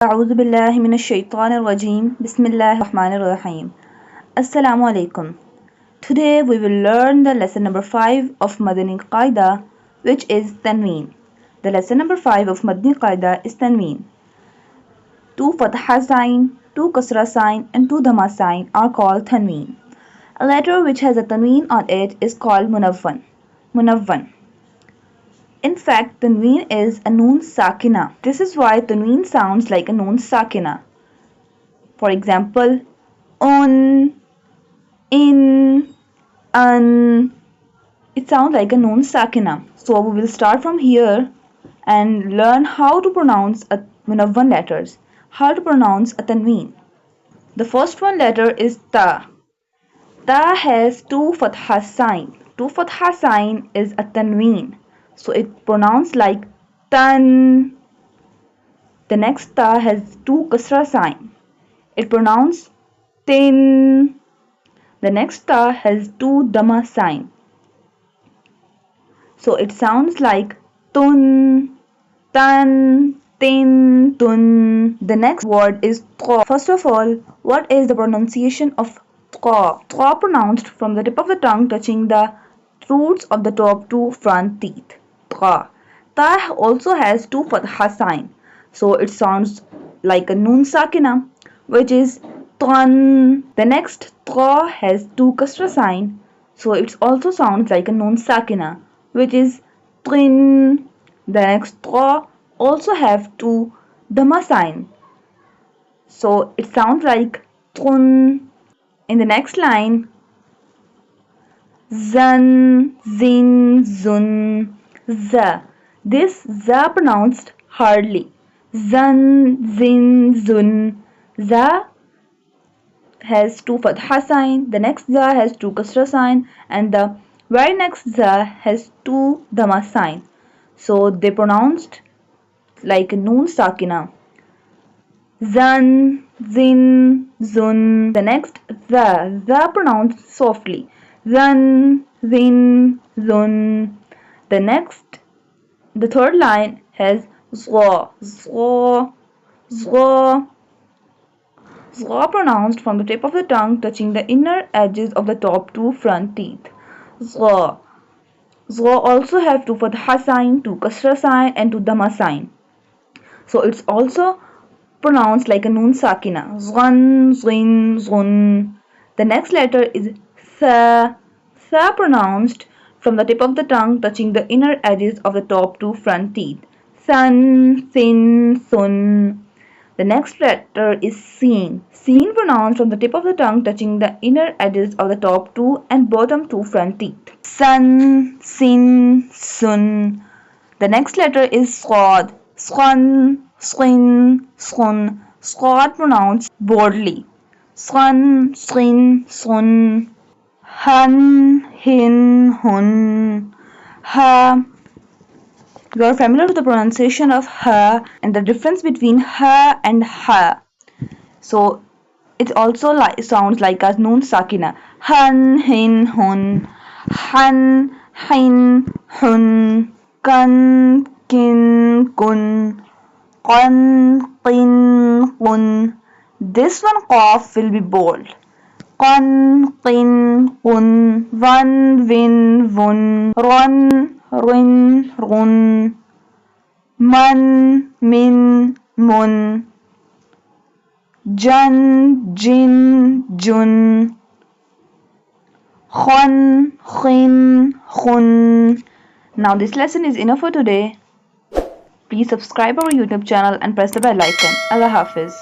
أعوذ بالله من الشيطان الرجيم بسم الله الرحمن الرحيم Assalamu alaikum. Today we will learn the lesson number 5 of Madani qaida, which is tanween. The lesson number 5 of Madani qaida is tanween. Two fatha sign, two kasra sign and two dhamma sign are called tanween. A letter which has a tanween on it is called munawwan. In fact, tanween is a noon sakina. This is why tanween sounds like a noon sakina. For example, on, in, an. It sounds like a noon sakina. So we will start from here and learn how to pronounce a munawwan letters, how to pronounce a tanween. The first one letter is ta. Ta has two fatha sign. Two fatha sign is a tanween. So it pronounced like tan. The next ta has two kasra sign. It pronounced tin. The next ta has two dhamma sign. So it sounds like tun, tan, tin, tun. The next word is tra. First of all, what is the pronunciation of tra? Tra pronounced from the tip of the tongue touching the roots of the top two front teeth. Tra. Ta also has two fatha sign. So it sounds like a noon sakina, which is tan. The next tra has two kasra sign. So it also sounds like a noon sakina, which is trin. The next tra also have two dhamma sign. So it sounds like tun. In the next line, zan, zin, zun, za. This za pronounced hardly. Zan, zin, zun. Za has two fatha sign. The next za has two kasra sign, and the very next za has two dhamma sign. So they pronounced like noon sakina. Zan, zin, zun. The next za pronounced softly. Zan, zin, zun. The third line has zwa, zwa, zwa. Zwa pronounced from the tip of the tongue touching the inner edges of the top two front teeth. Zwa. Zwa also have two fatha sign, two kasra sign and two dhamma sign. So it's also pronounced like a noon sakina. Zwan, zwin, zun. The next letter is sa. Sa pronounced from the tip of the tongue touching the inner edges of the top two front teeth. San, sin, sun. The next letter is seen. Seen pronounced from the tip of the tongue touching the inner edges of the top two and bottom two front teeth. Sun, sin, sun. The next letter is swad. Swan, swin, swun. Swad pronounced boldly. Swan, swin, swun. Han, hin, hun. Ha. You are familiar with the pronunciation of ha and the difference between ha and ha. So it also sounds like a noon sakina. Han, hin, hun. Han, hin, hun. Kan, kin, kun. Qan, qin, kun. This one qaf will be bold. Qan, qin, kun. Van, vin, vun. Ron, rin, run. Man, min, mun. Jan, jin, jun. Khon, khin, khun. Now this lesson is enough for today. Please subscribe our YouTube channel and press the bell icon. Allah Hafiz.